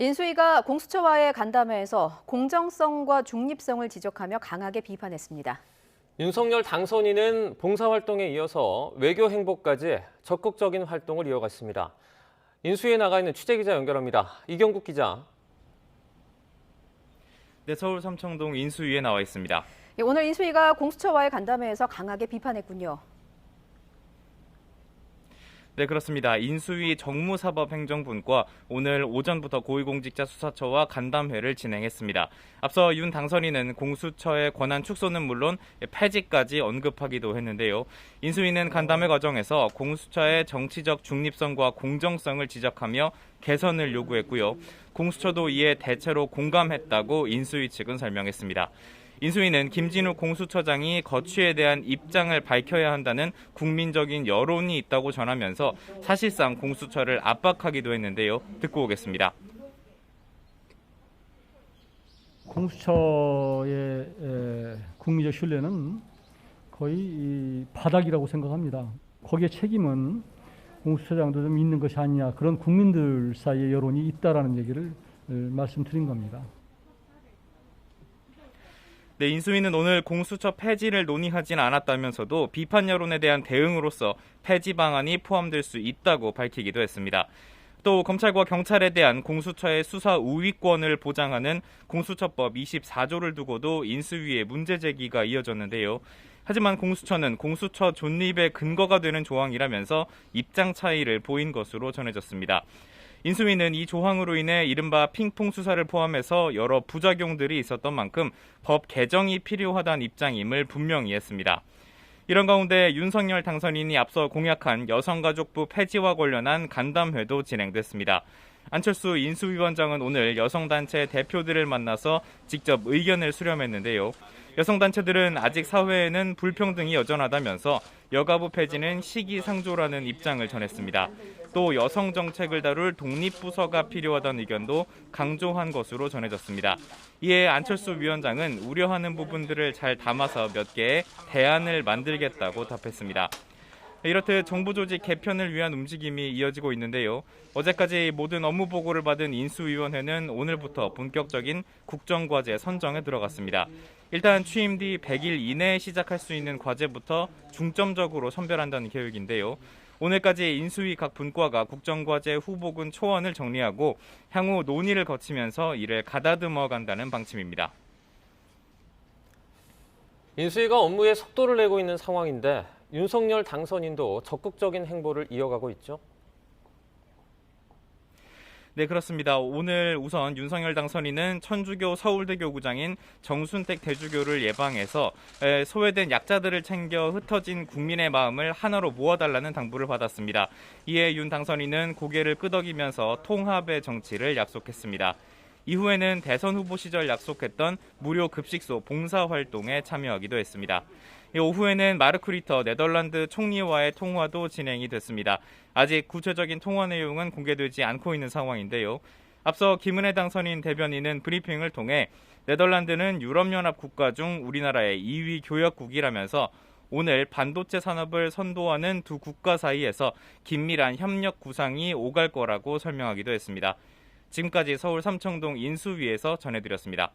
인수위가 공수처와의 간담회에서 공정성과 중립성을 지적하며 강하게 비판했습니다. 윤석열 당선인은 봉사활동에 이어서 외교 행보까지 적극적인 활동을 이어갔습니다. 인수위에 나가 있는 취재기자 연결합니다. 이경국 기자. 네, 서울 삼청동 인수위에 나와 있습니다. 오늘 인수위가 공수처와의 간담회에서 강하게 비판했군요. 네, 그렇습니다. 인수위 정무사법행정분과 오늘 오전부터 고위공직자수사처와 간담회를 진행했습니다. 앞서 윤 당선인은 공수처의 권한 축소는 물론 폐지까지 언급하기도 했는데요. 인수위는 간담회 과정에서 공수처의 정치적 중립성과 공정성을 지적하며 개선을 요구했고요. 공수처도 이에 대체로 공감했다고 인수위 측은 설명했습니다. 인수위는 김진욱 공수처장이 거취에 대한 입장을 밝혀야 한다는 국민적인 여론이 있다고 전하면서 사실상 공수처를 압박하기도 했는데요. 듣고 오겠습니다. 공수처의 국민적 신뢰는 거의 바닥이라고 생각합니다. 거기에 책임은 공수처장도 좀 있는 것이 아니냐, 그런 국민들 사이에 여론이 있다라는 얘기를 말씀드린 겁니다. 네, 인수위는 오늘 공수처 폐지를 논의하진 않았다면서도 비판 여론에 대한 대응으로서 폐지 방안이 포함될 수 있다고 밝히기도 했습니다. 또 검찰과 경찰에 대한 공수처의 수사 우위권을 보장하는 공수처법 24조를 두고도 인수위에 문제 제기가 이어졌는데요. 하지만 공수처는 공수처 존립의 근거가 되는 조항이라면서 입장 차이를 보인 것으로 전해졌습니다. 인수위는 이 조항으로 인해 이른바 핑퐁 수사를 포함해서 여러 부작용들이 있었던 만큼 법 개정이 필요하다는 입장임을 분명히 했습니다. 이런 가운데 윤석열 당선인이 앞서 공약한 여성가족부 폐지와 관련한 간담회도 진행됐습니다. 안철수 인수위원장은 오늘 여성단체 대표들을 만나서 직접 의견을 수렴했는데요. 여성단체들은 아직 사회에는 불평등이 여전하다면서 여가부 폐지는 시기상조라는 입장을 전했습니다. 또 여성 정책을 다룰 독립부서가 필요하다는 의견도 강조한 것으로 전해졌습니다. 이에 안철수 위원장은 우려하는 부분들을 잘 담아서 몇 개의 대안을 만들겠다고 답했습니다. 이렇듯 정부 조직 개편을 위한 움직임이 이어지고 있는데요. 어제까지 모든 업무 보고를 받은 인수위원회는 오늘부터 본격적인 국정과제 선정에 들어갔습니다. 일단 취임 뒤 100일 이내에 시작할 수 있는 과제부터 중점적으로 선별한다는 계획인데요. 오늘까지 인수위 각 분과가 국정과제 후보군 초안을 정리하고 향후 논의를 거치면서 이를 가다듬어 간다는 방침입니다. 인수위가 업무에 속도를 내고 있는 상황인데 윤석열 당선인도 적극적인 행보를 이어가고 있죠. 네, 그렇습니다. 오늘 우선 윤석열 당선인은 천주교 서울대교구장인 정순택 대주교를 예방해서 소외된 약자들을 챙겨 흩어진 국민의 마음을 하나로 모아달라는 당부를 받았습니다. 이에 윤 당선인은 고개를 끄덕이면서 통합의 정치를 약속했습니다. 이후에는 대선 후보 시절 약속했던 무료 급식소 봉사활동에 참여하기도 했습니다. 오후에는 마르크 리터 네덜란드 총리와의 통화도 진행이 됐습니다. 아직 구체적인 통화 내용은 공개되지 않고 있는 상황인데요. 앞서 김은혜 당선인 대변인은 브리핑을 통해 네덜란드는 유럽연합 국가 중 우리나라의 2위 교역국이라면서 오늘 반도체 산업을 선도하는 두 국가 사이에서 긴밀한 협력 구상이 오갈 거라고 설명하기도 했습니다. 지금까지 서울 삼청동 인수위에서 전해드렸습니다.